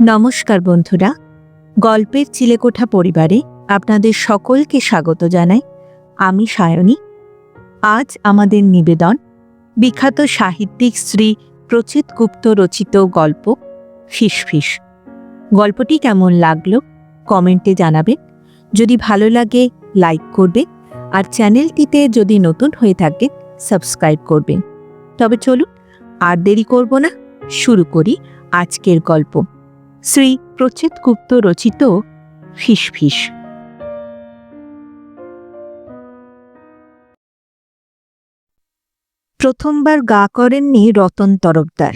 নমস্কার বন্ধুরা, গল্পের চিলেকোঠা পরিবারে আপনাদের সকলকে স্বাগত জানাই। আমি সায়নী। আজ আমাদের নিবেদন বিখ্যাত সাহিত্যিক শ্রী প্রচিত গুপ্ত রচিত গল্প ফিসফিস। গল্পটি কেমন লাগলো কমেন্টে জানাবেন। যদি ভালো লাগে লাইক করবেন, আর চ্যানেলটিতে যদি নতুন হয়ে থাকে সাবস্ক্রাইব করবেন। তবে চলুন আর দেরি করব না, শুরু করি আজকের গল্প। শ্রী প্রচিত গুপ্ত রচিত ফিসফিস। প্রথমবার গা করেননি রতন তরফদার।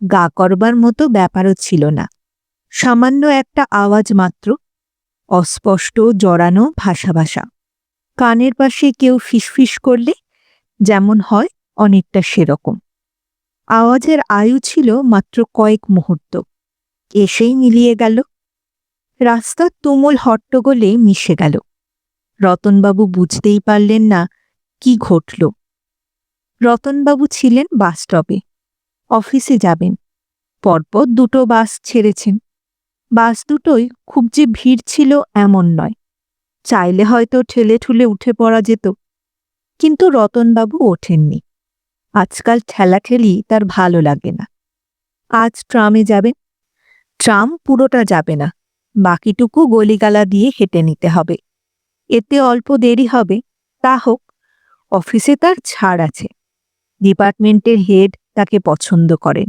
গা করবার মতো ব্যাপারও ছিল না, সামান্য একটা আওয়াজ মাত্র, অস্পষ্ট জড়ানো ভাষা ভাষা। কানের পাশে কেউ ফিসফিস করলে যেমন হয় অনেকটা সেরকম। আওয়াজের আয়ু ছিল মাত্র কয়েক মুহূর্ত, এসেই মিলিয়ে গেল, রাস্তার তুমুল হট্টগোলে মিশে গেল। রতনবাবু বুঝতেই পারলেন না কি ঘটল। রতনবাবু ছিলেন বাস স্টপে, অফিসে যাবেন। পরপর দুটো বাস ছেড়েছেন। বাস দুটোই খুব যে ভিড় ছিল এমন নয়, চাইলে হয়তো ঠেলে ঠুলে উঠে পড়া যেত, কিন্তু রতনবাবু ওঠেননি। আজকাল ঠেলাঠেলি তার ভালো লাগে না। আজ ট্রামে যাবেন। ট্রাম পুরোটা যাবে না, বাকিটুকু গলিগালা দিয়ে হেঁটে নিতে হবে। এতে অল্প দেরি হবে, তা হোক, অফিসে তার ছাড় আছে। ডিপার্টমেন্টের হেড তাকে পছন্দ করেন,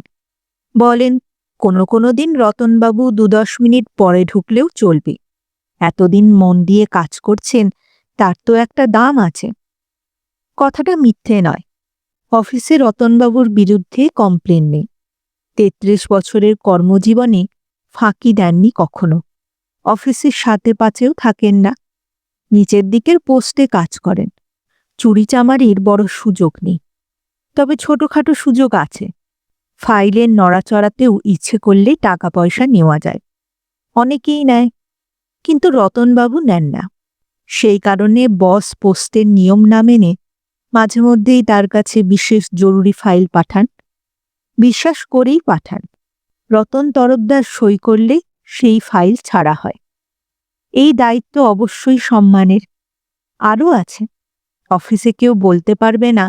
বলেন কোনো দিন রতনবাবু ২-১০ মিনিট পরে ঢুকলেও চলবে। এতদিন মন দিয়ে কাজ করছেন, তার তো একটা দাম আছে। কথাটা মিথ্যে নয়। অফিসে রতনবাবুর বিরুদ্ধে কমপ্লেন নেই। ৩৩ বছরের কর্মজীবনে ফাঁকি দেননি কখনো। অফিসের সাথে পাচেও থাকেন না। নিচের দিকের পোস্টে কাজ করেন। চুরিচামারির বড় সুযোগ নেই, তবে ছোটখাটো সুযোগ আছে। ফাইলের নড়াচড়াতেও ইচ্ছে করলে টাকা পয়সা নেওয়া যায়। অনেকেই নেয়, কিন্তু রতনবাবু নেন না। সেই কারণে বস পোস্টের নিয়ম না মেনে মাঝে মধ্যেই তার কাছে বিশেষ জরুরি ফাইল পাঠান। বিশ্বাস করেই পাঠান। রতন তরফদার সই করলে সেই ফাইল ছাড়া হয়। এই দায়িত্ব অবশ্যই সম্মানের। আরও আছে, অফিসে কেউ বলতে পারবে না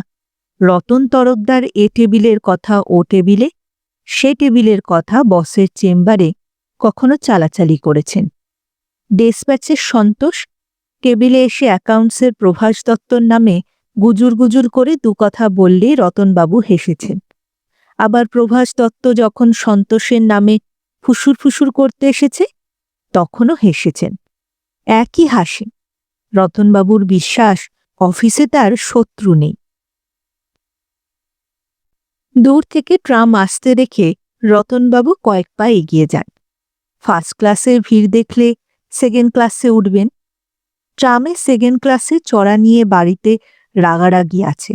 রতন তরফদার এ টেবিলের কথা ও টেবিলে, সে টেবিলের কথা বসের চেম্বারে কখনো চালাচালি করেছেন। ডেসপ্যাচের সন্তোষ টেবিলে এসে অ্যাকাউন্টসের প্রভাস দত্তর নামে গুজুর গুজুর করে দু কথা বললেই রতনবাবু হেসেছেন। আবার প্রভাস দত্ত যখন সন্তোষের নামে ফুসুর ফুসুর করতে এসেছে, তখনও হেসেছেন। একই হাসি। রতনবাবুর বিশ্বাস অফিসে তার শত্রু নেই। দূর থেকে ট্রাম আসতে দেখে রতনবাবু কয়েক পা এগিয়ে যান। ফার্স্ট ক্লাসের ভিড় দেখলে সেকেন্ড ক্লাসে উঠবেন। ট্রামে সেকেন্ড ক্লাসে চড়া নিয়ে বাড়িতে রাগারাগি আছে।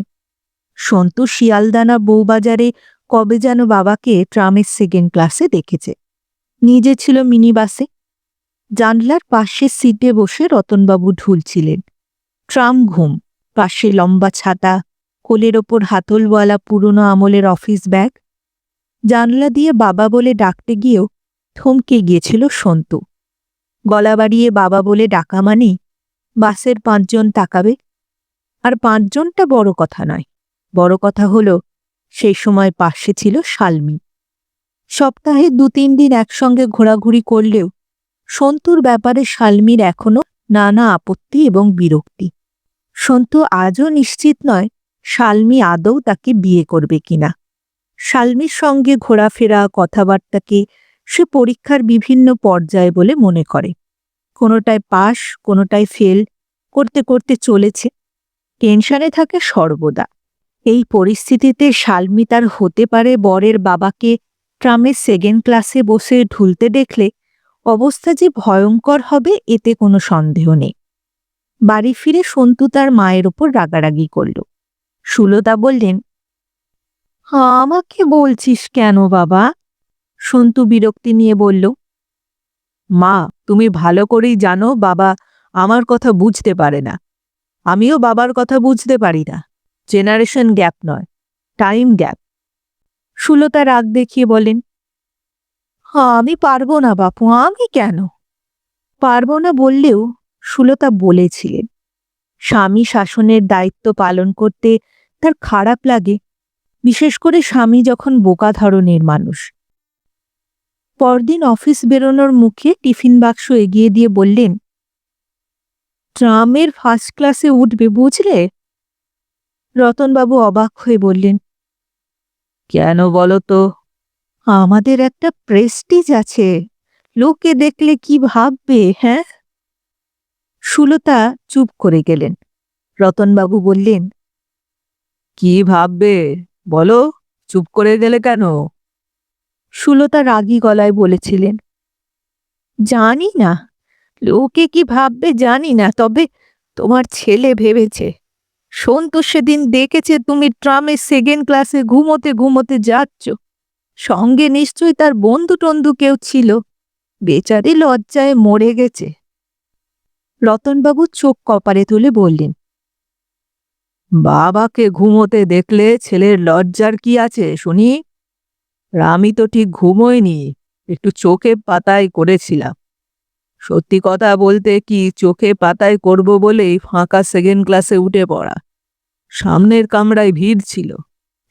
সন্তু শিয়ালদানা বউবাজারে কবে যেন বাবাকে ট্রামের সেকেন্ড ক্লাসে দেখেছে। নিজে ছিল মিনি বাসে। জানলার পাশের সিটে বসে রতনবাবু ঢুলছিলেন। ট্রাম ঘুম, পাশে লম্বা ছাতা, কোলের ওপর হাতলওয়ালা পুরনো আমলের অফিস ব্যাগ। জানলা দিয়ে বাবা বলে ডাকতে গিয়েও থমকে গিয়েছিল সন্তু। গলা বাড়িয়ে বাবা বলে ডাকা মানে বাসের ৫ জন তাকাবে। আর ৫ জনটা বড় কথা নয়, বড় কথা হলো সেই সময় পাশে ছিল শালমি। সপ্তাহে ২-৩ দিন একসঙ্গে ঘোরাঘুরি করলেও সন্তুর ব্যাপারে শালমির এখনো নানা আপত্তি এবং বিরক্তি। সন্তু আজও নিশ্চিত নয় শালমি আদৌ তাকে বিয়ে করবে কিনা। শালমির সঙ্গে ঘোরাফেরা, কথাবার্তাকে সে পরীক্ষার বিভিন্ন পর্যায়ে বলে মনে করে। কোনোটায় পাস, কোনোটায় ফেল করতে করতে চলেছে। টেনশনে থাকে সর্বদা। এই পরিস্থিতিতে শালমি তার হতে পারে বরের বাবাকে ট্রামের সেকেন্ড ক্লাসে বসে ঢুলতে দেখলে অবস্থা যে ভয়ঙ্কর হবে এতে কোনো সন্দেহ নেই। বাড়ি ফিরে সন্তু তার মায়ের ওপর রাগারাগি করল। সুলতা বললেন, আমাকে বলছিস কেন বাবা? সন্তু বিরক্তি নিয়ে বলল, মা, তুমি ভালো করেই জানো বাবা আমার কথা বুঝতে পারে না। আমিও বাবার কথা বুঝতে পারি না। জেনারেশন গ্যাপ নয়, টাইম গ্যাপ। সুলতা রাগ দেখিয়ে বলেন, আমি পারবো না বাপু, আমি কেন? পারবো না বললেও সুলতা বলেছিলেন স্বামী শাসনের দায়িত্ব পালন করতে তার খারাপ লাগে, বিশেষ করে স্বামী যখন বোকা ধরনের মানুষ। পরদিন অফিস বেরোনোর মুখে টিফিন বাক্স এগিয়ে দিয়ে বললেন, ট্রামের ফার্স্ট ক্লাসে উঠবে বুঝলে? রতনবাবু অবাক হয়ে বললেন, কেন বলো তো? আমাদের একটা প্রেস্টিজ আছে, লোকে দেখলে কি ভাববে, হ্যাঁ? সুলতা চুপ করে গেলেন। রতনবাবু বললেন, কি ভাববে বলো, চুপ করে গেলে কেন? সুলতা রাগী গলায় বলেছিলেন, জানি না, লোকে কি ভাববে জানি না, তবে তোমার ছেলে ভেবেছে। সন্তোষ সেদিন দেখেছে তুমি ট্রামে সেকেন্ড ক্লাসে ঘুমোতে ঘুমোতে যাচ্ছ, সঙ্গে নিশ্চয়ই তার বন্ধু টন্ধু কেউ ছিল, বেচারি লজ্জায় মরে গেছে। রতনবাবু চোখ কপালে তুলে বললেন, বাবাকে ঘুমোতে দেখলে ছেলের লজ্জার কি আছে শুনি? আমি তো ঠিক ঘুমোইনি, একটু চোখে পাতায় করেছিলাম। সত্যি কথা বলতে কি, চোখে পাতায় করব বলেই ফাঁকা সেকেন্ড ক্লাসে উঠে পড়া। সামনের কামরায় ভিড় ছিল,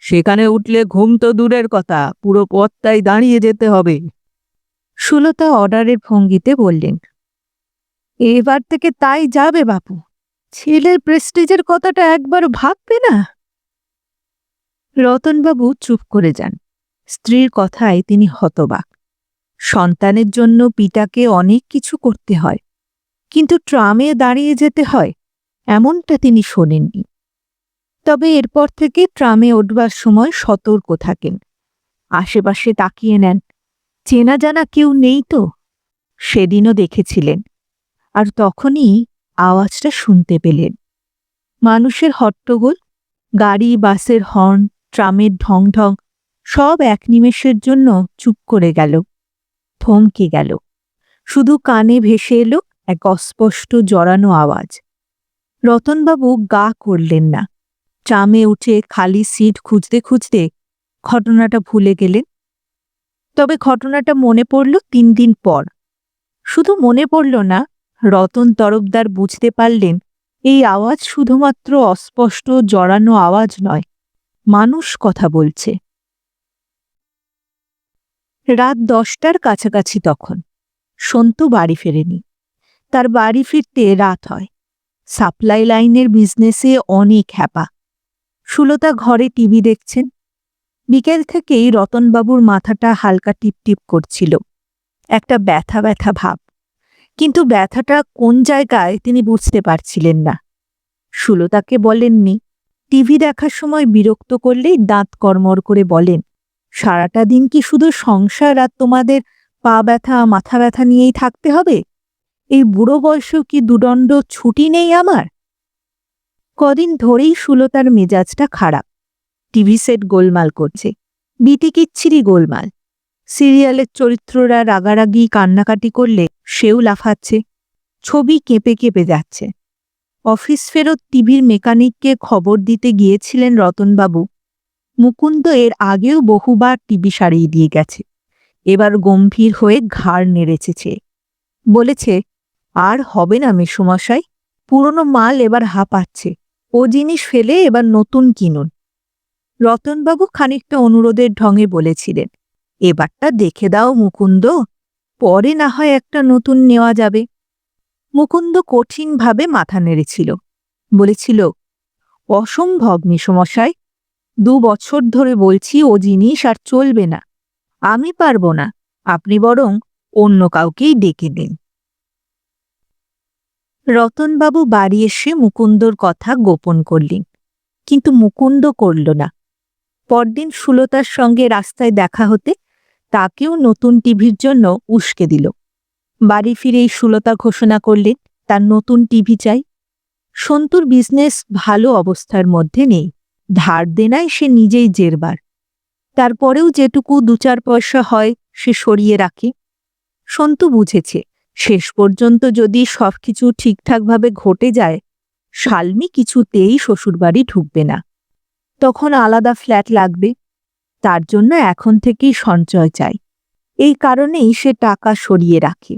সেখানে উঠলে ঘুম তো দূরের কথা, পুরো পথটাই দাঁড়িয়ে যেতে হবে। সুলতা অর্ডারের ভঙ্গিতে বললেন, এবার থেকে তাই যাবে বাপু, ছেলের প্রেস্টিজের কথাটা একবার ভাববে না? রতনবাবু চুপ করে যান। স্ত্রীর কথায় তিনি হতবাক। সন্তানের জন্য পিতাকে অনেক কিছু করতে হয়, কিন্তু ট্রামে দাঁড়িয়ে যেতে হয় এমনটা তিনি শোনেননি। তবে এরপর থেকে ট্রামে উঠবার সময় সতর্ক থাকেন, আশেপাশে তাকিয়ে নেন, চেনা জানা কেউ নেই তো। সেদিনও দেখেছিলেন, আর তখনই আওয়াজটা শুনতে পেলেন। মানুষের হট্টগোল, গাড়ি বাসের হর্ন, ট্রামের ঢং ঢং, সব এক নিমেষের জন্য চুপ করে গেল, থমকে গেল। শুধু কানে ভেসে এলো এক অস্পষ্ট জড়ানো আওয়াজ। রতনবাবু গা করলেন না। ট্রামে উঠে খালি সিট খুঁজতে খুঁজতে ঘটনাটা ভুলে গেলেন। তবে ঘটনাটা মনে পড়ল 3 দিন পর। শুধু মনে পড়ল না, রতন তরফদার বুঝতে পারলেন এই আওয়াজ শুধুমাত্র অস্পষ্ট জড়ানো আওয়াজ নয়, মানুষ কথা বলছে। রাত 10টার কাছাকাছি তখন। সন্তু বাড়ি ফেরেনি। তার বাড়ি ফিরতে রাত হয়। সাপ্লাই লাইনের বিজনেসে অনেক হ্যাপা। সুলতা ঘরে টিভি দেখছেন। বিকেল থেকেই রতনবাবুর মাথাটা হালকা টিপটিপ করছিল, একটা ব্যথা ব্যথা ভাব, কিন্তু ব্যথাটা কোন জায়গায় তিনি বুঝতে পারছিলেন না। সুলতাকে বলেননি। টিভি দেখার সময় বিরক্ত করলেই দাঁত কড়মড় করে বলেন, সারাটা দিন কি শুধু সংসার আর তোমাদের পা ব্যথা মাথা ব্যথা নিয়েই থাকতে হবে? এই বুড়ো বয়সেও কি দুদণ্ড ছুটি নেই আমার? কদিন ধরেই সুলতার মেজাজটা খারাপ। টিভি সেট গোলমাল করছে, বিটিকিচ্ছিরি গোলমাল। সিরিয়ালের চরিত্ররা রাগারাগি কান্নাকাটি করলে সেও লাফাচ্ছে, ছবি কেঁপে কেঁপে যাচ্ছে। অফিস ফেরত টিভির মেকানিককে খবর দিতে গিয়েছিলেন রতনবাবু। মুকুন্দ এর আগেও বহুবার টিভি সারিয়ে দিয়ে গেছে। এবার গম্ভীর হয়ে ঘাড় নেড়েছে, বলেছে, আর হবে না মেসোমশাই, পুরনো মাল এবার হাঁপাচ্ছে, ও জিনিস ফেলে এবার নতুন কিনুন। রতনবাবু খানিকটা অনুরোধের ঢঙে বলেছিলেন, এবারটা দেখে দাও মুকুন্দ, পরে না হয় একটা নতুন নেওয়া যাবে। মুকুন্দ কঠিনভাবে মাথা নেড়েছিল, বলেছিল, অসম্ভব মেসোমশাই, 2 বছর ধরে বলছি ও জিনিস আর চলবে না, আমি পারব না, আপনি বরং অন্য কাউকেই ডেকে দিন। রতনবাবু বাড়ি এসে মুকুন্দর কথা গোপন করলেন, কিন্তু মুকুন্দ করল না। পরদিন সুলতার সঙ্গে রাস্তায় দেখা হতে তাকেও নতুন টিভির জন্য উস্কে দিল। বাড়ি ফিরেই সুলতা ঘোষণা করলেন তার নতুন টিভি চাই। সন্তুর বিজনেস ভালো অবস্থার মধ্যে নেই, ধার দেনায় সে নিজেই জেরবার। তারপরেও যেটুকু 2-4 পয়সা হয় সে সরিয়ে রাখে। সন্তু বুঝেছে শেষ পর্যন্ত যদি সবকিছু ঠিকঠাকভাবে ঘটে যায়, শালমি কিছুতেই শ্বশুরবাড়ি ঢুকবে না। তখন আলাদা ফ্ল্যাট লাগবে, তার জন্য এখন থেকেই সঞ্চয় চাই। এই কারণেই সে টাকা সরিয়ে রাখে।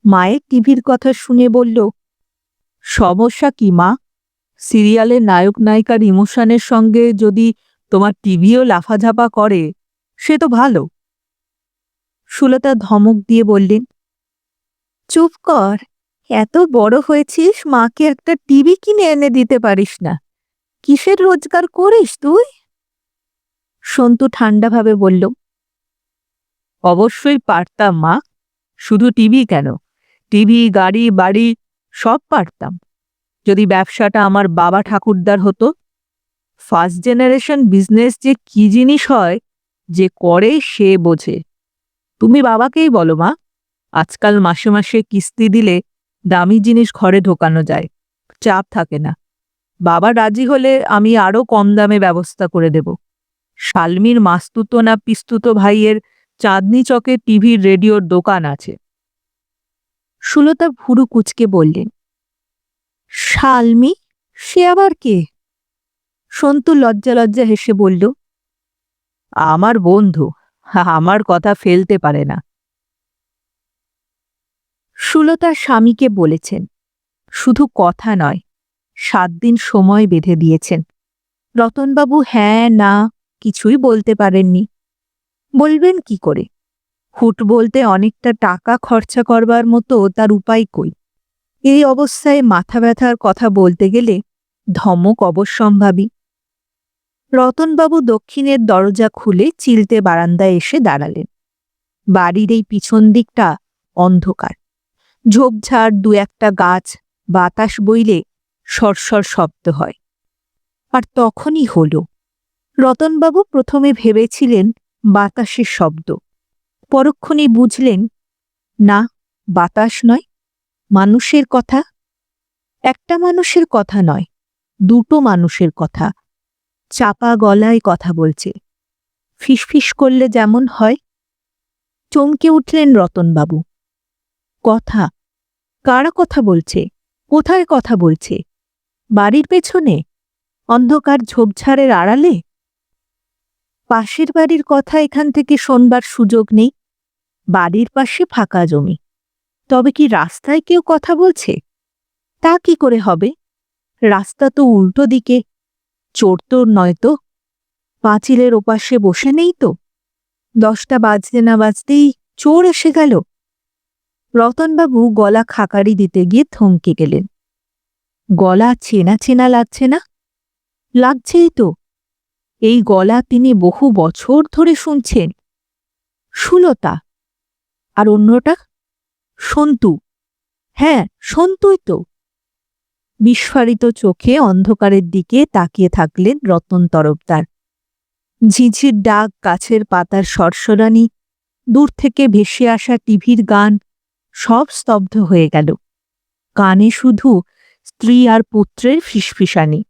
মায়ের টিভির কথা শুনে বলল, সমস্যা কি মা? সিরিয়ালের নায়ক নায়িকার ইমোশনের সঙ্গে যদি তোমার টিভিও লাফাঝাপা করে সে তো ভালো। সুলতা ধমক দিয়ে বললেন, চুপ কর, এত বড় হয়েছিস, মাকে একটা টিভি কিনে এনে দিতে পারিস না? কিসের রোজগার করিস তুই? সন্তু ঠান্ডাভাবে বলল, অবশ্যই পারতাম মা, শুধু টিভি কেন, টিভি, গাড়ি, বাড়ি সব পারতাম যদি ব্যবসাটা আমার বাবা ঠাকুরদার হতো। ফার্স্ট জেনারেশন বিজনেস যে কি জিনিস হয়, যে করে সে বোঝে। তুমি বাবাকেই বলো মা, আজকাল মাসে মাসে কিস্তি দিলে দামি জিনিস ঘরে ঢোকানো যায়, চাপ থাকে না। বাবা রাজি হলে আমি আরো কম দামে ব্যবস্থা করে দেব। শালমির মাস্তুতো না পিস্তুতো ভাইয়ের চাঁদনি চকে টিভির রেডিওর দোকান আছে। সুলতা ভুরু কুচকে বললেন, শালমি? সে আবার কে? সন্তু লজ্জা লজ্জা হেসে বলল, আমার বন্ধু, আমার কথা ফেলতে পারে না। সুলতা স্বামীকে বলেছেন, শুধু কথা নয়, 7 দিন সময় বেঁধে দিয়েছেন। রতনবাবু হ্যাঁ না কিছুই বলতে পারেননি। বলবেন কি করে? হুট বলতে অনেকটা টাকা খরচা করবার মতো তার উপায় কই? এই অবস্থায় মাথা ব্যথার কথা বলতে গেলে ধমক অবশ্যম্ভাবী। রতনবাবু দক্ষিণের দরজা খুলে চিলতে বারান্দায় এসে দাঁড়ালেন। বাড়ির এই পিছন দিকটা অন্ধকার, ঝোপঝাড়, 2-1টা গাছ, বাতাস বইলে সরসর শব্দ হয়। আর তখনই হল। রতনবাবু প্রথমে ভেবেছিলেন বাতাসের শব্দ, পরক্ষণেই বুঝলেন না, বাতাস নয়, মানুষের কথা। একটা মানুষের কথা নয়, 2টো মানুষের কথা, চাপা গলায় কথা বলছে, ফিসফিস করলে যেমন হয়। চমকে উঠলেন রতনবাবু। কথা? কারা কথা বলছে? কোথায় কথা বলছে? বাড়ির পেছনে? অন্ধকার ঝোপঝাড়ের আড়ালে? পাশের বাড়ির কথা এখান থেকে শোনবার সুযোগ নেই। বাড়ির পাশে ফাঁকা জমি। তবে কি রাস্তায় কেউ কথা বলছে? তা কি করে হবে? রাস্তা তো উল্টো দিকে। চোর তো নয় তো? পাঁচিলের ওপাশে বসে নেই তো? 10টা বাজতে না বাজতেই চোর এসে গেল। রতনবাবু গলা খাকারি দিতে গিয়ে থমকে গেলেন। গলা চেনা চেনা লাগছে না? লাগছেই তো। এই গলা তিনি বহু বছর ধরে শুনছেন। সুলতা। আর অন্যটা? সন্তু। হ্যাঁ, সন্তুই তো। বিস্ফারিত চোখে অন্ধকারের দিকে তাকিয়ে থাকলেন রতন তরফদার। ঝিঝির ডাক, গাছের পাতার সরসরানি, দূর থেকে ভেসে আসা টিভির গান, সব স্তব্ধ হয়ে গেল। কানে শুধু স্ত্রী আর পুত্রের ফিসফিসানি,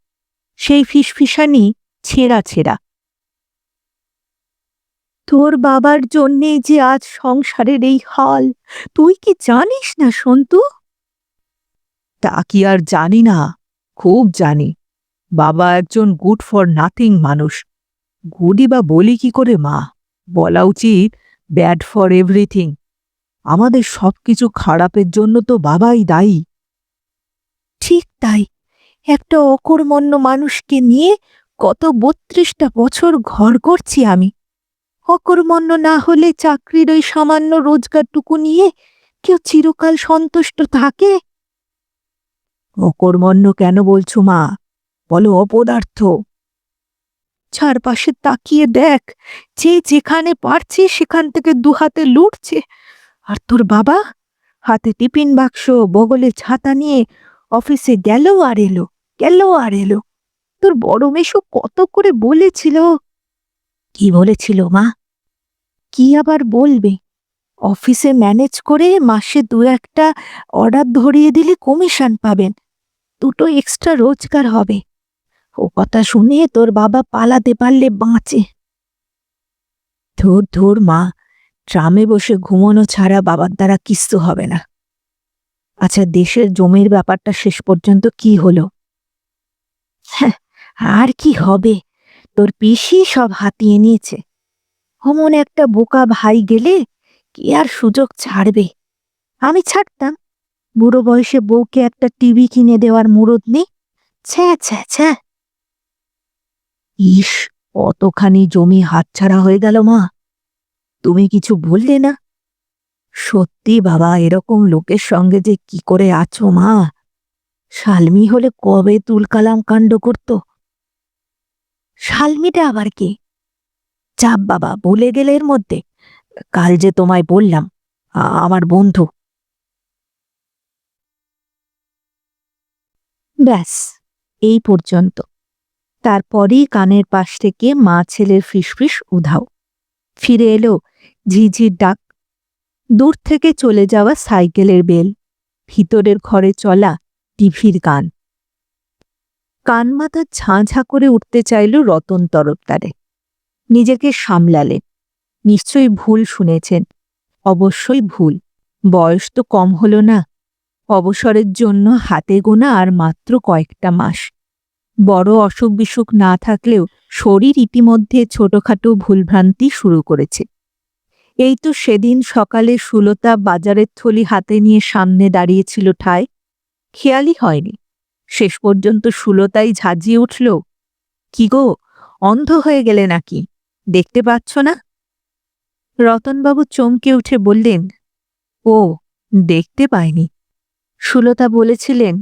সেই ফিসফিসানি ছেঁড়া ছেঁড়া। তোর বাবার জন্যে যে আজ সংসারের এই হাল, তুই কি জানিস না সন্তু? তা কি আর জানি না? খুব জানি। বাবা একজন গুড ফর নাথিং মানুষ। গুডই বা বলি কি করে মা? বলা উচিত ব্যাড ফর এভরিথিং। আমাদের সবকিছু খারাপের জন্য তো বাবাই দায়ী। ঠিক তাই। একটা অকর্মণ্য মানুষকে নিয়ে গত 32টা বছর ঘর করছি আমি। অকর্মণ্য না হলে চাকরির ওই সামান্য রোজগারটুকু নিয়ে কেউ চিরকাল সন্তুষ্ট থাকে? অকর্মণ্য কেন বলছো মা? বলো অপদার্থ। চারপাশে তাকিয়ে দেখ, যে যেখানে পারছে সেখান থেকে 2 হাতে লুটছে। আর তোর বাবা হাতে টিফিন বাক্স, বগলে ছাতা নিয়ে অফিসে গেল আর এলো, গেল আর এলো। তোর বড় মেশো কত করে বলেছিল। কি বলেছিল মা? কি আবার বলবে? অফিসে ম্যানেজ করে মাসে 2-1টা অর্ডার ধরিয়ে দিলে কমিশন পাবেন, 2টো এক্সট্রা রোজগার হবে। ও কথা শুনে তোর বাবা পালাতে পারলে বাঁচে। ধুর ধুর মা, ট্রামে বসে ঘুমোনো ছাড়া বাবার দ্বারা কিচ্ছু হবে না। আচ্ছা, দেশের জমির ব্যাপারটা শেষ পর্যন্ত কি হলো? হ্যাঁ, আর কি হবে? তোর পিসি সব হাতিয়ে নিয়েছে। অমন একটা বোকা ভাই গেলে কি আর সুযোগ ছাড়বে? আমি ছাড়তাম? বুড়ো বয়সে বউকে একটা টিভি কিনে দেওয়ার মুরদ নেই। ছ্যা ছ্যা ছ্যা। ইস, অতখানি জমি হাতছাড়া হয়ে গেল মা। তুমি কিছু বললে না? সত্যি বাবা, এরকম লোকের সঙ্গে যে কি করে আছো মা! শালমি হলে কবে তুলকালাম কাণ্ড করত। শালমিটা আবার কে? চাপ বাবা, ভুলে গেলে এর মধ্যে? কাল যে তোমায় বললাম, আমার বন্ধু। ব্যাস, এই পর্যন্ত। তারপরই কানের পাশ থেকে মা ছেলের ফিসফিস উধাও। ফিরে এলো ঝিঝির ডাক, দূর থেকে চলে যাওয়া সাইকেলের বেল, ভিতরের ঘরে চলা টিভির গান। কান মাথা ঝাঁ ঝাঁ করে উঠতে চাইল রতন তরফদারে। নিজেকে সামলালেন। নিশ্চয়ই ভুল শুনেছেন। অবশ্যই ভুল। বয়স তো কম হল না। অবসরের জন্য হাতে গোনা আর মাত্র কয়েকটা মাস। বড় অসুখ বিসুখ না থাকলেও শরীর ইতিমধ্যে ছোটখাটো ভুলভ্রান্তি শুরু করেছে। এই তো সেদিন সকালে সুলতা বাজারের থলি হাতে নিয়ে সামনে দাঁড়িয়েছিল ঠায়। খেয়ালই হয়নি। শেষ পর্যন্ত সুলতাই ঝাঁঝিয়ে উঠল, কি গো, অন্ধ হয়ে গেলে নাকি? দেখতে পাচ্ছ না? রতনবাবু চমকে উঠে বললেন, ও, দেখতে পাইনি। সুলতা বলেছিলেন,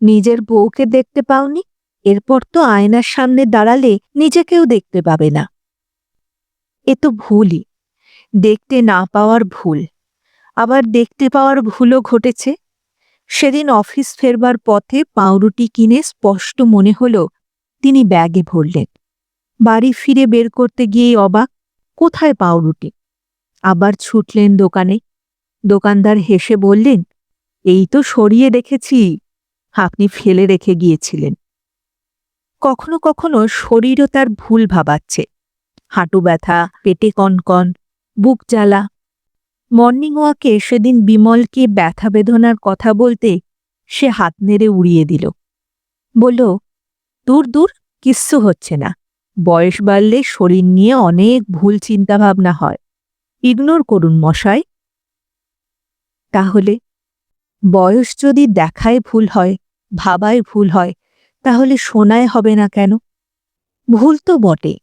নিজের বউকে দেখতে পাওনি? এরপর তো আয়নার সামনে দাঁড়ালে নিজেকেও দেখতে পাবে না। এ তো ভুলই। দেখতে না পাওয়ার ভুল। আবার দেখতে পাওয়ার ভুলও ঘটেছে। সেদিন অফিস ফেরবার পথে পাউরুটি কিনে স্পষ্ট মনে হল তিনি ব্যাগে ভরলেন। বাড়ি ফিরে বের করতে গিয়েই অবাক, কোথায় পাউরুটি? আবার ছুটলেন দোকানে। দোকানদার হেসে বললেন, এই তো সরিয়ে রেখেছি, আপনি ফেলে রেখে গিয়েছিলেন। কখনো কখনো শরীরও তার ভুল ভাবাচ্ছে। হাঁটু ব্যথা, পেটে কনকন, বুক জ্বালা। মর্নিং ওয়াকে সেদিন বিমলকে ব্যথা বেদনার কথা বলতে সে হাত নেড়ে উড়িয়ে দিল। বলল, দূর দূর, কিচ্ছু হচ্ছে না। বয়স বাড়লে শরীর নিয়ে অনেক ভুল চিন্তাভাবনা হয়। ইগনোর করুন মশাই। তাহলে বয়স যদি দেখায় ভুল হয়, ভাবায় ভুল হয়, তাহলে শোনায় হবে না কেন? ভুল তো বটে,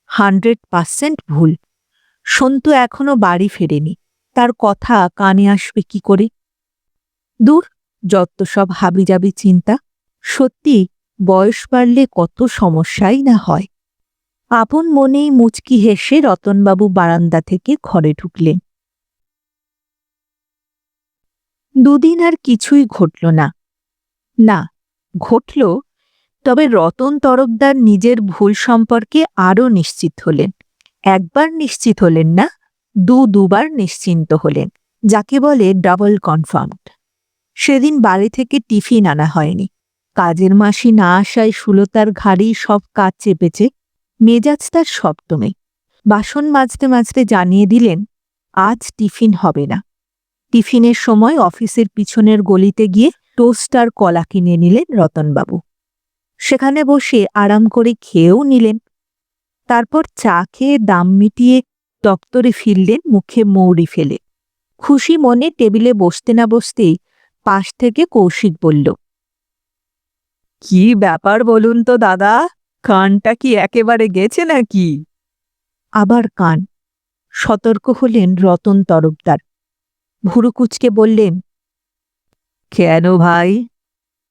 100% ভুল। সন্তু এখনো বাড়ি ফেরেনি। তার কথা কানে আসবে কি করে? দূর, যত সব হাবিজাবি চিন্তা। সত্যি বয়স বাড়লে কত সমস্যাই না হয়। আপন মনেই মুচকি হেসে রতনবাবু বারান্দা থেকে ঘরে ঢুকলেন। দুদিন আর কিছুই ঘটল না। না, ঘটল, তবে রতন তরফদার নিজের ভুল সম্পর্কে আরও নিশ্চিত হলেন। একবার নিশ্চিত হলেন না, দুবার নিশ্চিন্ত হলেন, যাকে বলে ডাবল কনফার্মড। সেদিন বাড়ি থেকে টিফিন আনা হয়নি। কাজের মাসি না আসায় সুলতার ঘাড়েই সব কাজ চেপেছে। মেজাজ তার সপ্তমে। বাসন মাজতে মাজতে জানিয়ে দিলেন, আজ টিফিন হবে না। টিফিনের সময় অফিসের পিছনের গলিতে গিয়ে টোস্ট আর কলা কিনে নিলেন রতনবাবু। সেখানে বসে আরাম করে খেয়েও নিলেন। তারপর চা খেয়ে দাম মিটিয়ে দপ্তরে ফিরলেন মুখে মৌরি ফেলে। খুশি মনে টেবিলে বসতে না বসতেই পাশ থেকে কৌশিক বলল, কি ব্যাপার বলুন তো দাদা, কানটা কি একেবারে গেছে নাকি? আবার কান। সতর্ক হলেন রতন তরফদার। ভুরু কুঁচকে বললেন, কেন ভাই,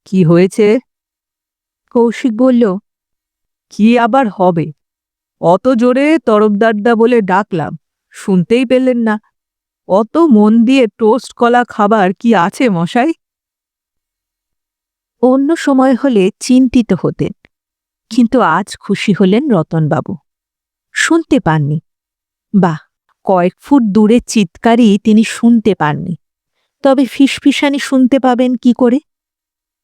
কি হয়েছে? কৌশিক বলল, কি আবার হবে? অত জোরে তরফদারদা বলে ডাকলাম, শুনতেই পেলেন না। অত মন দিয়ে টোস্ট কলা খাবার কি আছে মশাই? অন্য সময় হলে চিন্তিত হতেন, কিন্তু আজ খুশি হলেন রতনবাবু। শুনতে পাননি। বাহ, কয়েক ফুট দূরে চিৎকারই তিনি শুনতে পাননি, তবে ফিসফিসানি শুনতে পাবেন কি করে?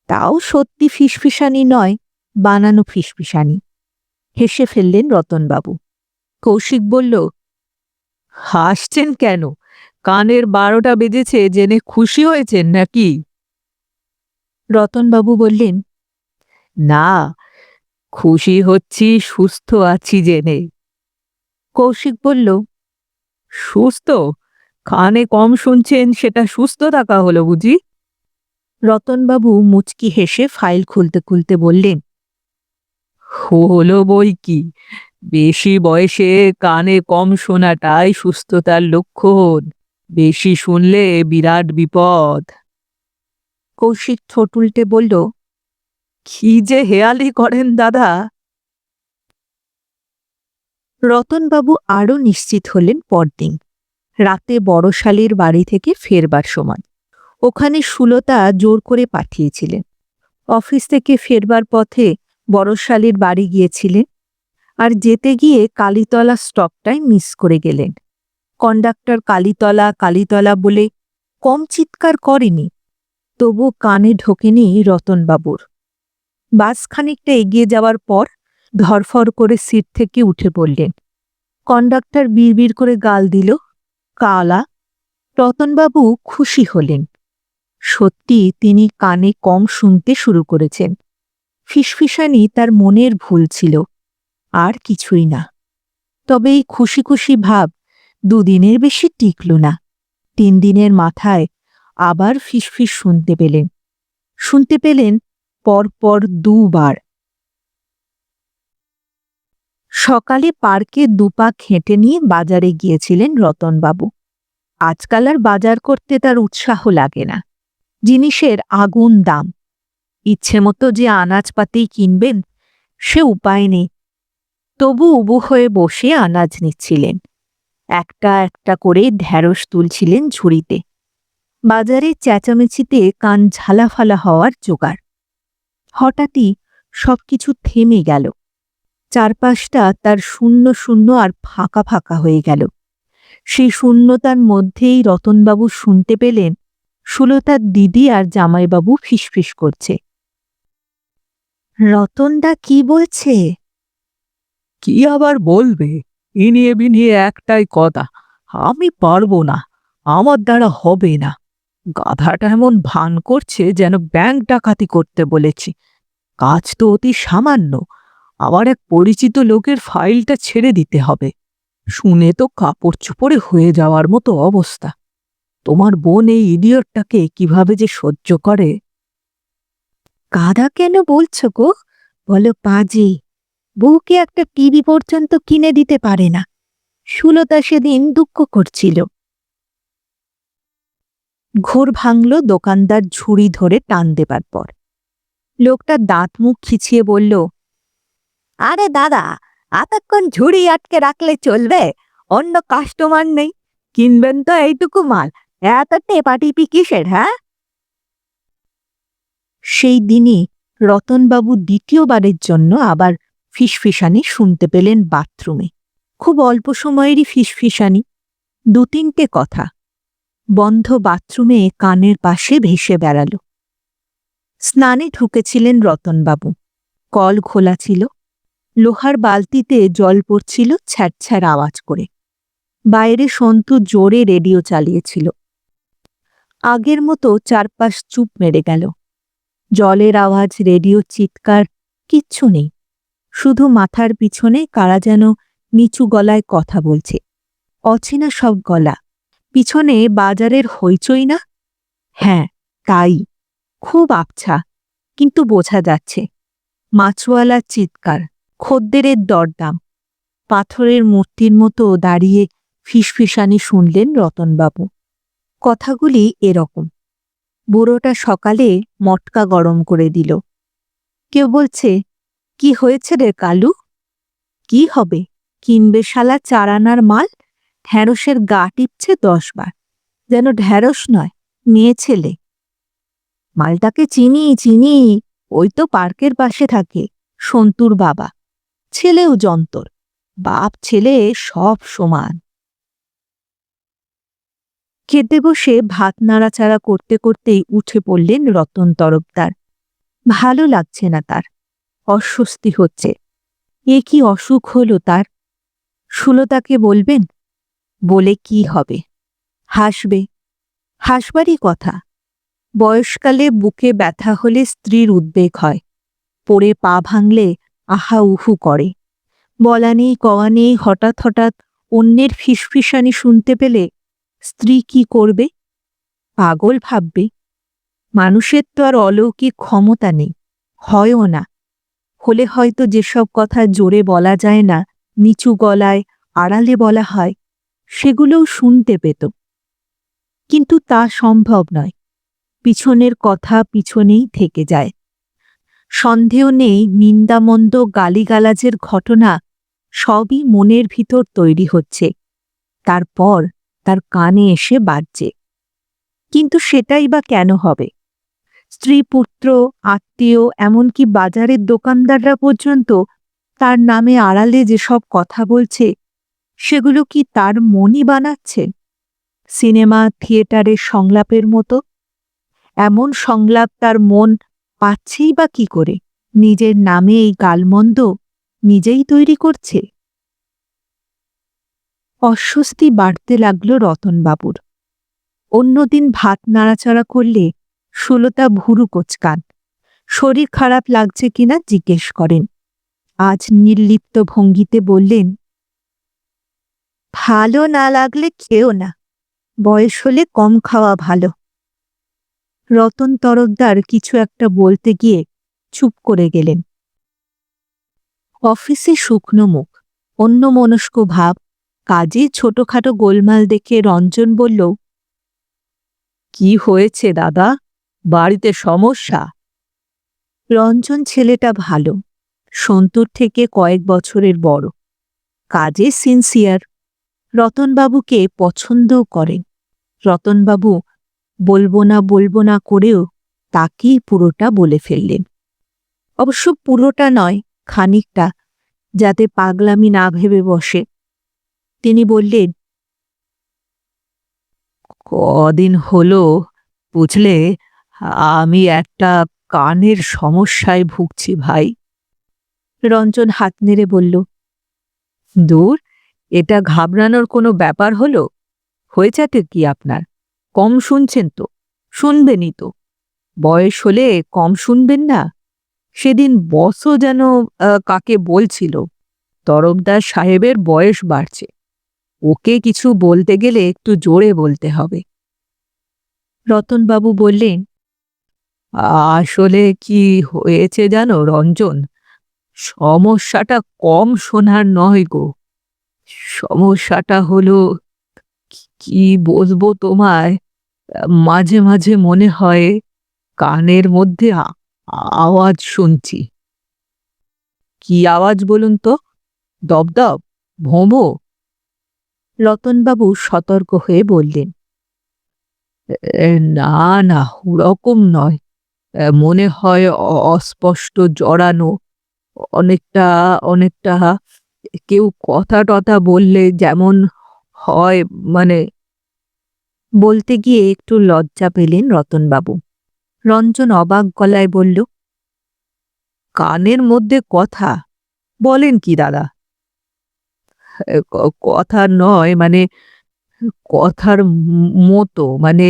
তাও সত্যি ফিসফিসানি নয়, বানানো ফিসফিসানি। হেসে ফেললেন রতনবাবু। কৌশিক বলল, হাসছেন কেন? কানের 12টা বেজেছে জেনে খুশি হয়েছেন নাকি? রতনবাবু বললেন, না, খুশি হচ্ছি সুস্থ আছি জেনে। কৌশিক বলল, সুস্থ? কানে কম শুনছেন, সেটা সুস্থ থাকা হলো বুঝি? রতনবাবু মুচকি হেসে ফাইল খুলতে খুলতে বললেন, হলো বই কি, বেশি বয়সে কানে কম শোনাটাই সুস্থতার লক্ষণ। বেশি শুনলে বিরাট বিপদ। কৌশিক ঠোঁট উল্টে বলল, কি যে হেয়ালি করেন দাদা। রতনবাবু আরও নিশ্চিত হলেন পরদিন রাতে বড়শালীর বাড়ি থেকে ফেরবার সময়। ওখানে সুলতা জোর করে পাঠিয়েছিলেন। অফিস থেকে ফেরবার পথে বড়শালীর বাড়ি গিয়েছিলেন, আর যেতে গিয়ে কালীতলা স্টপটায় মিস করে গেলেন। কন্ডাক্টর কালীতলা কালীতলা বলে কম চিৎকার করেনি, তবু কানে ঢোকেনি রতনবাবুর। বাস খানিকটা এগিয়ে যাওয়ার পর ধরফর করে সিট থেকে উঠে পড়লেন। কন্ডাক্টর বিড়বিড় করে গাল দিল, কালা। রতনবাবু খুশি হলেন। সত্যি তিনি কানে কম শুনতে শুরু করেছেন। ফিসফিসানি তার মনের ভুল ছিল, আর কিছুই না। তবে এই খুশি খুশি ভাব দুদিনের বেশি টিকল না। 3 দিনের মাথায় আবার ফিসফিস শুনতে পেলেন পরপর 2 বার। সকালে পার্কে দুপা খেঁটে নিয়ে বাজারে গিয়েছিলেন রতনবাবু। আজকাল আর বাজার করতে তার উৎসাহ লাগে না। জিনিসের আগুন দাম। ইচ্ছে মতো যে আনাজপাতি কিনবেন সে উপায় নেই। তবু উবু হয়ে বসে আনাজ নিচ্ছিলেন। একটা একটা করে ঢ্যাঁড়স তুলছিলেন ঝুড়িতে। বাজারে চেঁচামেচিতে কান ঝালাফালা হওয়ার জোগাড়। হঠাৎই সবকিছু থেমে গেল। চারপাশটা তার শূন্য শূন্য আর ফাঁকা ফাঁকা হয়ে গেল। সেই শূন্যতার মধ্যেই রতনবাবু শুনতে পেলেন সুলতার দিদি আর জামাইবাবু ফিসফিস করছে। রতনদা কি বলছে? কি আবার বলবে, ইনিয়ে বিনিয়ে একটাই কথা, আমি পারবো না, আমার দ্বারা হবে না। গাধাটা এমন ভান করছে যেন ব্যাংক ডাকাতি করতে বলেছি। কাজ তো অতি সামান্য, আবার এক পরিচিত লোকের ফাইলটা ছেড়ে দিতে হবে। শুনে তো কাপড় চোপড়ে হয়ে যাওয়ার মতো অবস্থা। তোমার বোন এই ইডিয়টটাকে কিভাবে যে সহ্য করে। গাধা কেন বলছো গো? বলো পাজি। বউকে একটা টিভি পর্যন্ত কিনে দিতে পারে না। সুলতা সেদিন দুঃখ করছিল। ঘোর ভাঙল দোকানদার ঝুড়ি ধরে টান দেবার পর। লোকটা দাঁত মুখ খিচিয়ে বলল, আরে দাদা, এতক্ষণ ঝুড়ি আটকে রাখলে চলবে? অন্য কাস্টমার নেই, কিনবেন তো এইটুকু মাল, এত টেপাটিপি কিসের? হ্যাঁ? সেই দিনই রতনবাবু দ্বিতীয়বারের জন্য আবার ফিসফিসানি শুনতে পেলেন বাথরুমে। খুব অল্প সময়েরই ফিসফিসানি, 2-3টে কথা বন্ধ বাথরুমে কানের পাশে ভেসে বেড়াল। স্নানে ঢুকেছিলেন রতনবাবু। কল খোলা ছিল। লোহার বালতিতে জল পড়ছিল ছ্যাঁড়ছ্যাঁড় আওয়াজ করে। বাইরে সন্তু জোরে রেডিও চালিয়েছিল। আগের মতো চারপাশ চুপ মেরে গেল। জলের আওয়াজ, রেডিও চিৎকার কিচ্ছু নেই। শুধু মাথার পিছনে কারা যেন নিচু গলায় কথা বলছে। অচেনা সব গলা। পিছনে বাজারের হইচই না? হ্যাঁ, তাই। খুব আবছা, কিন্তু বোঝা যাচ্ছে। মাছওয়ালার চিৎকার, খদ্দেরের দরদাম। পাথরের মূর্তির মতো দাঁড়িয়ে ফিসফিসানি শুনলেন রতনবাবু। কথাগুলি এরকম, বুড়োটা সকালে মটকা গরম করে দিল। কেউ বলছে, কি হয়েছে রে কালু? কি হবে, কিনবে শালা 4 আনার মাল, ঢ্যাঁড়সের গা টিপছে 10 বার, যেন ঢ্যাঁড়স নয়, মেয়ে ছেলে। মালটাকে চিনি চিনি, ওই তো পার্কের পাশে থাকে, সন্তুর বাবা। ছেলেও যন্তর, বাপ ছেলে সব সমান। খেতে বসে ভাত নাড়াচাড়া করতে করতেই উঠে পড়লেন রতন তরফদার। ভালো লাগছে না তার, অস্বস্তি হচ্ছে। এ কি অসুখ হলো তার? সুলতাকে বলবেন? বলে কি হবে? হাসবে। হাসবারই কথা। বয়সকালে বুকে ব্যথা হলে স্ত্রীর উদ্বেগ হয়, পড়ে পা ভাঙলে আহা উহু করে। বলা নেই কওয়া নেই হঠাৎ হঠাৎ অন্যের ফিসফিসানি শুনতে পেলে স্ত্রী কি করবে? পাগল ভাববে। মানুষের তো আর অলৌকিক ক্ষমতা নেই, হয়ও না। হলে হয়তো যেসব কথা জোরে বলা যায় না, নিচু গলায় আড়ালে বলা হয়, সেগুলোও শুনতে পেত। কিন্তু তা সম্ভব নয়। পিছনের কথা পিছনেই থেকে যায়। সন্দেহ নেই, নিন্দামন্দ গালিগালাজের ঘটনা সবই মনের ভিতর তৈরি হচ্ছে, তারপর তার কানে এসে বাজছে। কিন্তু সেটাই বা কেন হবে? স্ত্রী, পুত্র, আত্মীয়, এমনকি বাজারের দোকানদাররা পর্যন্ত তার নামে আড়ালে যেসব কথা বলছে, সেগুলো কি তার মনই বানাচ্ছে? সিনেমা থিয়েটারের সংলাপের মতো। এমন সংলাপ তার মন পাচ্ছেই বা কি করে? নিজের নামে এই গালমন্দ নিজেই তৈরি করছে। অস্বস্তি বাড়তে লাগল রতনবাবুর। অন্যদিন ভাত নাড়াচাড়া করলে সুলতা ভুরু কোঁচকান। শরীর খারাপ লাগছে কিনা জিজ্ঞেস করেন। আজ নির্লিপ্ত ভঙ্গিতে বললেন, ভালো না লাগলে খেও না, বয়স হলে কম খাওয়া ভালো। রতন তরফদার কিছু একটা বলতে গিয়ে চুপ করে গেলেন। অফিসে শুকনো মুখ, অন্যমনস্ক ভাব, কাজে ছোটখাটো গোলমাল দেখে রঞ্জন বলল, কি হয়েছে দাদা? বাড়িতে সমস্যা? রঞ্জন ছেলেটা ভালো, সন্তুর থেকে কয়েক বছরের বড়, কাজে সিনসিয়ার, রতনবাবুকে পছন্দও করেন। রতনবাবু বলবো না করেও তাকেই পুরোটা বলে ফেললেন। অবশ্য পুরোটা নয়, খানিকটা, যাতে পাগলামি না ভেবে বসে। তিনি বললেন, কদিন হলো বুঝলে, আমি একটা কানের সমস্যায় ভুগছি ভাই। রঞ্জন হাত নেড়ে বলল, দূর, এটা ঘাবড়ানোর কোনো ব্যাপার হলো? হয়েছেটা কি আপনার? কম শুনছেন তো? শুনবেনই তো। বয়স হলে কম শুনবেন না? সেদিন বসও যেন কাকে বলছিল, তরফদার সাহেবের বয়স বাড়ছে, ওকে কিছু বলতে গেলে একটু জোরে বলতে হবে। রতনবাবু বললেন, আসলে কি হয়েছে জানো রঞ্জন, সমস্যাটা কম শোনার নয় গো। সমস্যাটা হলো, কি বলবো তোমায়, মাঝে মাঝে মনে হয় কানের মধ্যে আওয়াজ শুনছি। কি আওয়াজ বলুন তো? দপদপ? ভোঁভো? রতনবাবু সতর্ক হয়ে বললেন, না না, ওরকম নয়। মনে হয় অস্পষ্ট জড়ানো, অনেকটা অনেকটা কেউ কথা টথা বললে যেমন হয়, মানে। বলতে গিয়ে একটু লজ্জা পেলেন রতনবাবু। রঞ্জন অবাক গলায় বলল, কানের মধ্যে কথা? বলেন কি দাদা? কথা নয়, মানে কথার মতো, মানে।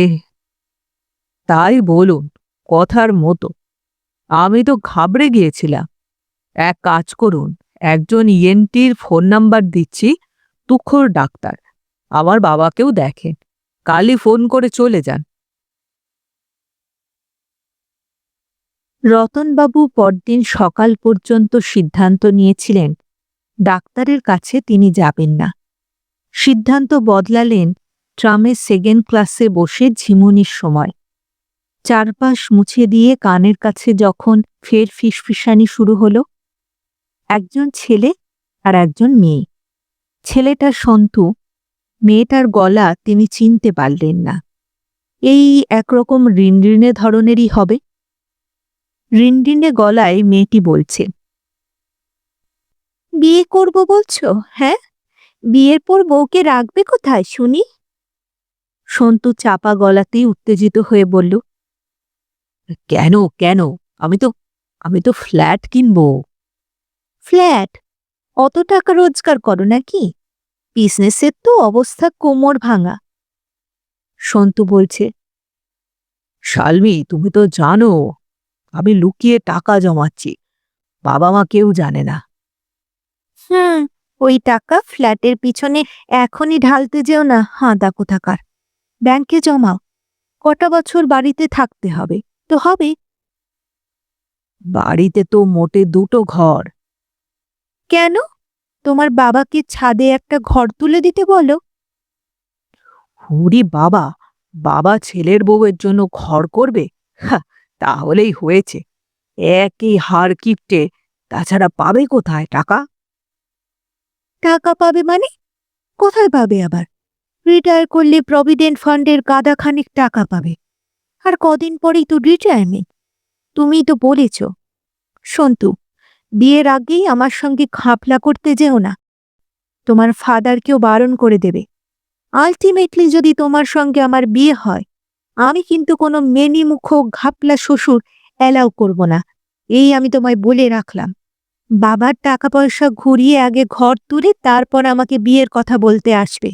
তাই বলুন, কথার মতো। আমি তো ঘাবড়ে গিয়েছিলাম। এক কাজ করুন, একজন ইএনটির ফোন নাম্বার দিচ্ছি, তুখোড় ডাক্তার, আমার বাবাকেও দেখেন, কালই ফোন করে চলে যান। রতনবাবু পরদিন সকাল পর্যন্ত সিদ্ধান্ত নিয়েছিলেন ডাক্তারের কাছে তিনি যাবেন না। সিদ্ধান্ত বদলালেন ট্রামের সেকেন্ড ক্লাসে বসে ঝিমুনির সময়। চারপাশ মুছে দিয়ে কানের কাছে যখন ফের ফিসফিসানি শুরু হলো। একজন ছেলে আর একজন মেয়ে। ছেলেটা সন্তু, মেয়েটার গলা তিনি চিনতে পারলেন না। এই একরকম রিনরিনে ধরনেরই হবে। রিনরিনে গলায় মেয়েটি বলছে, বিয়ে করব বলছো? হ্যাঁ, বিয়ের পর বউকে রাখবে কোথায় শুনি? সন্তু চাপা গলাতেই উত্তেজিত হয়ে বলল, কেন কেন, আমি তো আমি তো ফ্ল্যাট কিনবো। ফ্ল্যাট? অত টাকা রোজগার করো নাকি? বিজনেসের তো অবস্থা কোমর ভাঙা। সন্তু বলছে, শালমি, তুমি তো জানো আমি লুকিয়ে টাকা জমাচ্ছি, বাবা মা কেউ জানে না। ওই টাকা ফ্ল্যাটের পিছনে এখনই ঢালতে যেও না, হাঁদা কোথাকার। ব্যাংকে জমাও। কটা বছর বাড়িতে থাকতে হবে তো হবে। বাড়িতে তো মোটে দুটো ঘর। কেন? তোমার বাবাকে ছাদে একটা ঘর তুলে দিতে বলো। হুরি বাবা, বাবা ছেলের বউয়ের জন্য ঘর করবে? হা, তাহলেই হয়েছে। একই হাড় কিপটে, তাছাড়া পাবে কোথায় টাকা? টাকা পাবে মানে? কোথায় পাবে আবার? রিটায়ার করলে প্রভিডেন্ট ফান্ডের গাদাখানিক টাকা পাবে। আর কদিন পরেই তো রিটায়ারমেন্ট। তুমিই তো বলেছ। সন্তু, বিয়ের আগেই আমার সঙ্গে ঘাপলা করতে যেও না। তোমার ফাদারকেও বারণ করে দেবে। আলটিমেটলি যদি তোমার সঙ্গে আমার বিয়ে হয়, আমি কিন্তু কোনো মেনিমুখ ঘাপলা শ্বশুর অ্যালাউ করব না। এই আমি তোমায় বলে রাখলাম। বাবার টাকা পয়সা ঘুরিয়ে আগে ঘর তুলে তারপর আমাকে বিয়ের কথা বলতে আসবে।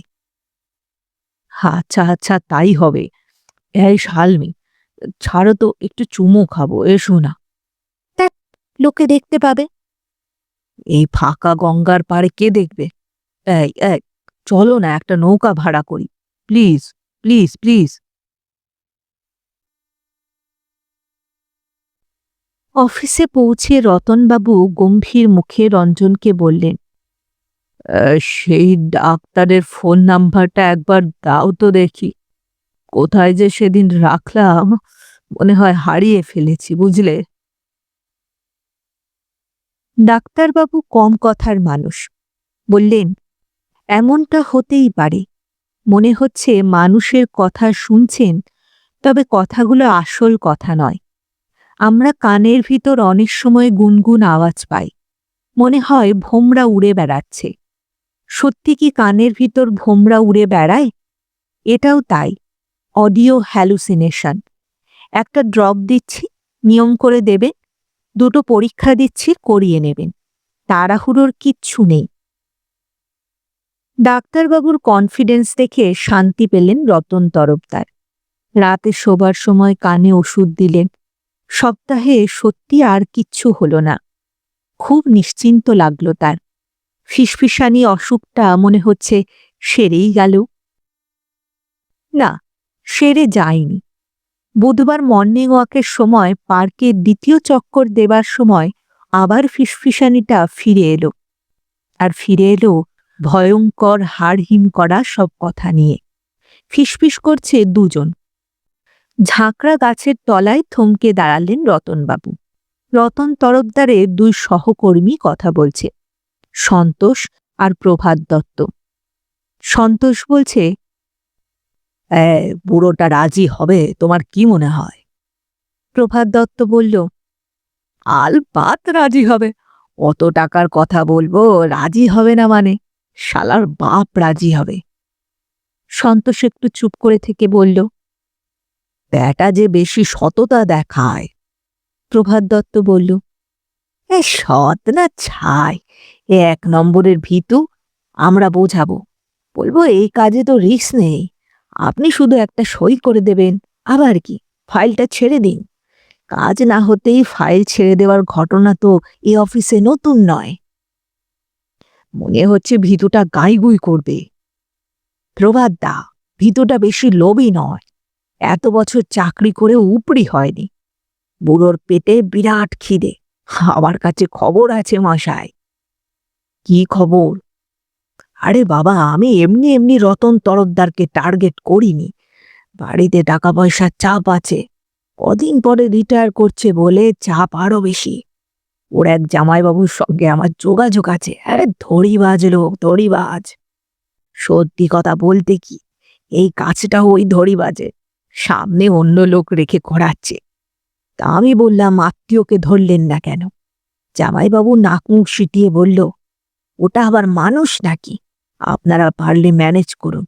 আচ্ছা আচ্ছা, তাই হবে। এই শালমি, ছাড়ো তো, একটু চুমো খাবো, এসো না। তা লোকে দেখতে পাবে। এই ফাঁকা গঙ্গার পাড়ে কে দেখবে? এই এই, চলো না, একটা নৌকা ভাড়া করি। Please please please. অফিসে পৌঁছে রতনবাবু গম্ভীর মুখে রঞ্জনকে বললেন, সেই ডাক্তারের ফোন নাম্বারটা একবার দাও তো দেখি। কোথায় যে সেদিন রাখলাম, মনে হয় হারিয়ে ফেলেছি, বুঝলে। ডাক্তারবাবু কম কথার মানুষ। বললেন, এমনটা হতেই পারে। মনে হচ্ছে মানুষের কথা শুনছেন, তবে কথাগুলো আসল কথা নয়। আমরা কানের ভিতর অনেক সময় গুনগুন আওয়াজ পাই, মনে হয় ভোমরা উড়ে বেড়াচ্ছে। সত্যি কি কানের ভিতর ভোমরা উড়ে বেড়ায়? এটাও তাই, অডিও হ্যালুসিনেশন। একটা ড্রপ দিচ্ছি, নিয়ম করে দেবেন। দুটো পরীক্ষা দিচ্ছি, করিয়ে নেবেন। তাড়াহুড়োর কিচ্ছু নেই। ডাক্তারবাবুর কনফিডেন্স দেখে শান্তি পেলেন রতন তরফদার। রাতে শোবার সময় কানে ওষুধ দিলেন। সপ্তাহে সত্যি আর কিচ্ছু হলো না। খুব নিশ্চিন্ত লাগলো তার। ফিসফিসানি অসুখটা মনে হচ্ছে সেরেই গেল। না, সেরে যায়নি। বুধবার মর্নিং ওয়াকের সময় পার্কে দ্বিতীয় চক্কর দেবার সময় আবার ফিসফিসানিটা ফিরে এলো। আর ফিরে এলো ভয়ঙ্কর হাড়হিম করা সব কথা নিয়ে। ফিসফিস করছে দুজন। ঝাঁকড়া গাছের তলায় থমকে দাঁড়ালেন রতনবাবু। রতন তরফদারের দুই সহকর্মী কথা বলছে, সন্তোষ আর প্রভাত দত্ত। সন্তোষ বলছে, বুড়োটা রাজি হবে তোমার কি মনে হয়? প্রভাত দত্ত বলল, আলপাত রাজি হবে। অত টাকার কথা বলবো, রাজি হবে না মানে? শালার বাপ রাজি হবে। সন্তোষ একটু চুপ করে থেকে বলল, ব্যাটা যে বেশি সততা দেখায়। প্রভাত দত্ত বলল, সৎ না ছাই, এক নম্বরের ভীতু। আমরা বোঝাবো, বলবো এই কাজে তো রিস্ক নেই, আপনি শুধু একটা সই করে দেবেন, আবার কি, ফাইলটা ছেড়ে দিন। কাজ না হতেই ফাইল ছেড়ে দেওয়ার ঘটনা তো এ অফিসে নতুন নয়। মনে হচ্ছে ভীতুটা গাইগুই করবে। প্রভাত দা, ভীতুটা বেশি লোভী নয়, এত বছর চাকরি করেও উপরি হয়নি। বুড়োর পেটে বিরাট খিদে। আমার কাছে খবর আছে মশাই। কি খবর? আরে বাবা, আমি এমনি এমনি রতন তরফদারকে টার্গেট করিনি। বাড়িতে টাকা পয়সার চাপ আছে। কদিন পরে রিটায়ার করছে বলে চাপ আরো বেশি। ওর এক জামাইবাবুর সঙ্গে আমার যোগাযোগ আছে। আরে ধড়িবাজ লোক, ধড়িবাজ। সত্যি কথা বলতে কি, এই কাজটাও ওই ধড়িবাজের। সামনে অন্য লোক রেখে করাচ্ছে। তা আমি বললাম, আত্মীয়কে ধরলেন না কেন? জামাইবাবু নাক মুখ সিটিয়ে বলল, ওটা আবার মানুষ নাকি? আপনারা পারলে ম্যানেজ করুন,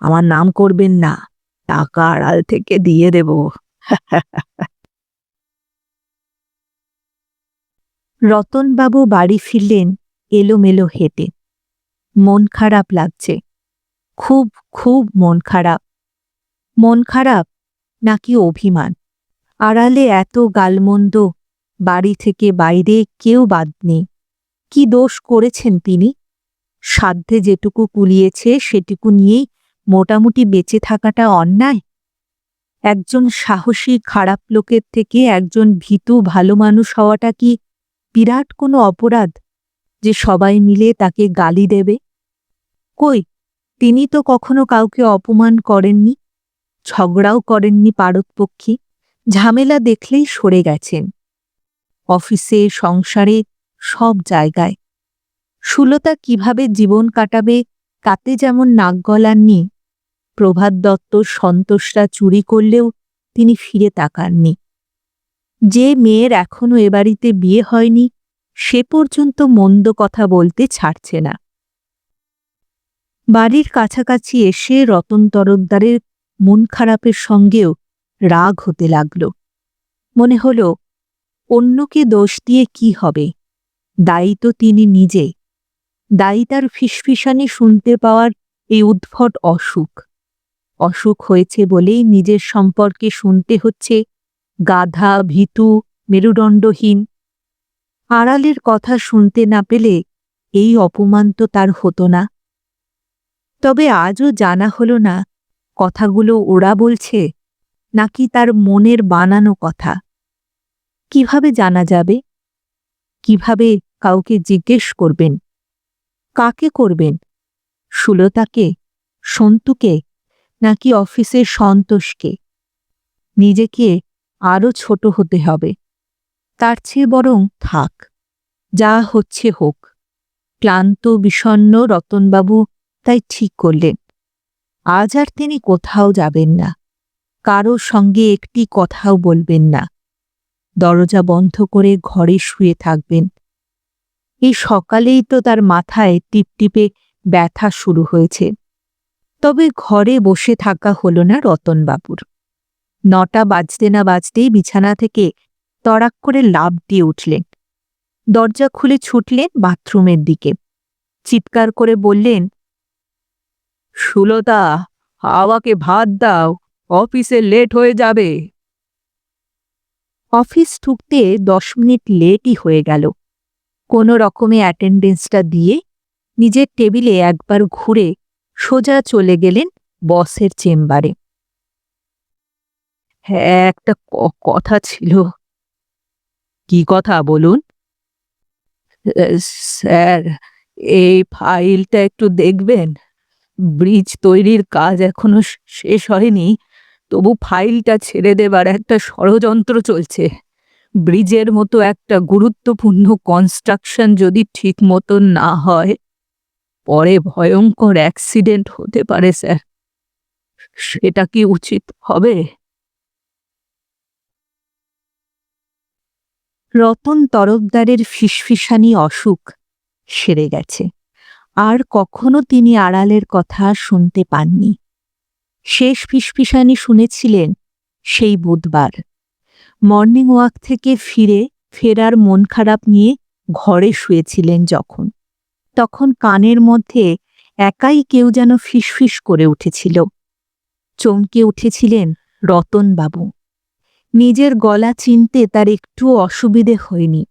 আমার নাম করবেন না, টাকা আড়াল থেকে দিয়ে দেব। রতনবাবু বাড়ি ফিরলেন এলোমেলো হেঁটে। মন খারাপ লাগছে, খুব খুব মন খারাপ। মন খারাপ নাকি অভিমান? আড়ালে এত গালমন্দ, বাড়ি থেকে বাইরে কেউ বাদ নেই। কি দোষ করেছেন তিনি? সাধ্যে যেটুকু কুলিয়েছে সেটুকু নিয়েই মোটামুটি বেঁচে থাকাটা অন্যায়? একজন সাহসী খারাপ লোকের থেকে একজন ভীতু ভালো মানুষ হওয়াটা কি বিরাট কোনো অপরাধ যে সবাই মিলে তাকে গালি দেবে? কই, তিনি তো কখনো কাউকে অপমান করেননি, ঝগড়াও করেননি পারতপক্ষী, ঝামেলা দেখলেই সরে গেছেন। অফিসে, সংসারে, সব জায়গায়। সুলতা কিভাবে জীবন কাটাবে তাতে যেমন নাক গলাননি, প্রভাত দত্ত সন্তোষরা চুরি করলেও তিনি ফিরে তাকাননি। যে মেয়ের এখনো এ বাড়িতে বিয়ে হয়নি সে পর্যন্ত মন্দ কথা বলতে ছাড়ছে না। বাড়ির কাছাকাছি এসে রতন তরফদারের মন খারাপের সঙ্গেও রাগ হতে লাগল। মনে হল অন্যকে দোষ দিয়ে কি হবে, দায়ী তো তিনি নিজে। দায়ী তার ফিসফিসানি শুনতে পাওয়ার এই উদ্ভট অসুখ। অসুখ হয়েছে বলেই নিজের সম্পর্কে শুনতে হচ্ছে গাধা, ভীতু, মেরুদণ্ডহীন। আড়ালের কথা শুনতে না পেলে এই অপমান তো তার হতো না। তবে আজও জানা হল না কথাগুলো ওরা বলছে নাকি তার মনের বানানো কথা। কিভাবে জানা যাবে? কিভাবে কাউকে জিজ্ঞেস করবেন? কাকে করবেন? সুলতাকে, সন্তুকে, নাকি অফিসের সন্তোষকে? নিজেকে আরও ছোট হতে হবে। তার চেয়ে বরং থাক, যা হচ্ছে হোক। ক্লান্ত বিষণ্ণ রতনবাবু তাই ঠিক করলেন আজ আর তিনি কোথাও যাবেন না, কারো সঙ্গে একটি কথাও বলবেন না। দরজা বন্ধ করে ঘরে শুয়ে থাকবেন। এই সকালেই তো তার মাথায় টিপটিপে ব্যথা শুরু হয়েছে। তবে ঘরে বসে থাকা হল না রতনবাবুর। 9টা বাজতে না বাজতেই বিছানা থেকে তড়াক করে লাফ দিয়ে উঠলেন। দরজা খুলে ছুটলেন বাথরুমের দিকে। চিৎকার করে বললেন, সুলতা, আমাকে ভাত দাও, অফিসে লেট হয়ে যাবে। অফিস ঢুকতে 10 মিনিট লেটই হয়ে গেল। কোনো রকমে অ্যাটেন্ডেন্সটা দিয়ে নিজের টেবিলে একবার ঘুরে সোজা চলে গেলেন বসের চেম্বারে। হ্যাঁ, একটা কথা ছিল। কি কথা বলুন? স্যার, এই ফাইলটা একটু দেখবেন। ব্রিজ তৈরির কাজ এখনো শেষ হয়নি, তবু ফাইলটা ছেড়ে দেবার একটা ষড়যন্ত্র চলছে। ব্রিজের মতো একটা গুরুত্বপূর্ণ কনস্ট্রাকশন যদি ঠিক মতো না হয়, পরে ভয়ঙ্কর অ্যাক্সিডেন্ট হতে পারে স্যার। সেটা কি উচিত হবে? রতন তরফদারের ফিসফিসানি অসুখ সেরে গেছে। আর কখনো তিনি আড়ালের কথা শুনতে পাননি। শেষ ফিসফিসানি শুনেছিলেন সেই বুধবার। মর্নিং ওয়াক থেকে ফেরার মন খারাপ নিয়ে ঘরে শুয়েছিলেন যখন, তখন কানের মধ্যে একাই কেউ যেন ফিসফিস করে উঠেছিল। চমকে উঠেছিলেন রতনবাবু। নিজের গলা চিনতে তার একটু অসুবিধে হয়নি।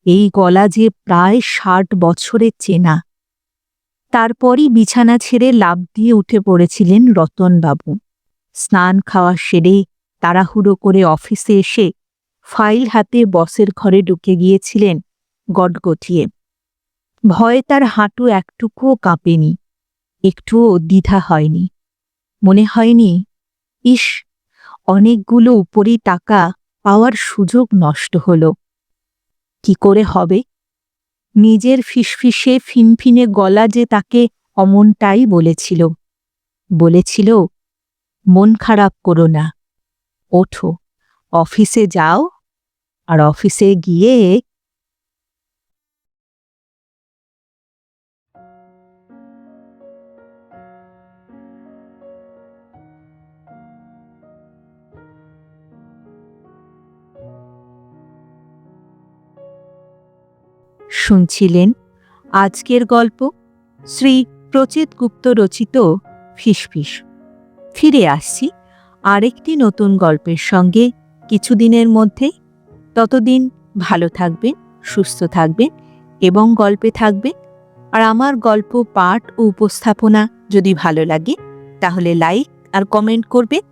এই গলা যে প্রায় 60 বছরের চেনা। তারপরই বিছানা ছেড়ে লাফ দিয়ে উঠে পড়েছিলেন রতনবাবু। স্নান খাওয়া সেরে তাড়াহুড়ো করে অফিসে এসে ফাইল হাতে বসের ঘরে ঢুকে গিয়েছিলেন গটগটিয়ে। ভয়ে তার হাঁটু একটুকুও কাঁপেনি, একটুও দ্বিধা হয়নি। মনে হয়নি, ইস, অনেকগুলো উপরি টাকা পাওয়ার সুযোগ নষ্ট হল। কি করে হবে? নিজের ফিসফিসে ফিনফিনে গলা যে তাকে অমনটাই বলেছিল, মন খারাপ করো না, ওঠো, অফিসে যাও, আর অফিসে গিয়ে শুনছিলেন আজকের গল্প শ্রী প্রচিত গুপ্ত রচিত ফিসফিস। ফিরে আসছি আরেকটি নতুন গল্পের সঙ্গে কিছুদিনের মধ্যে। ততদিন ভালো থাকবেন, সুস্থ থাকবেন এবং গল্পে থাকবেন। আর আমার গল্প পাঠ ও উপস্থাপনা যদি ভালো লাগে তাহলে লাইক আর কমেন্ট করবেন,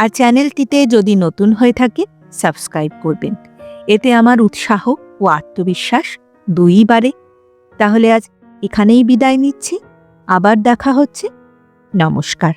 আর চ্যানেলটিতে যদি নতুন হয়ে থাকে সাবস্ক্রাইব করবেন। এতে আমার উৎসাহ ও আত্মবিশ্বাস দুইই বাড়ে। তাহলে আজ এখানেই বিদায় নিচ্ছি, আবার দেখা হচ্ছে। নমস্কার।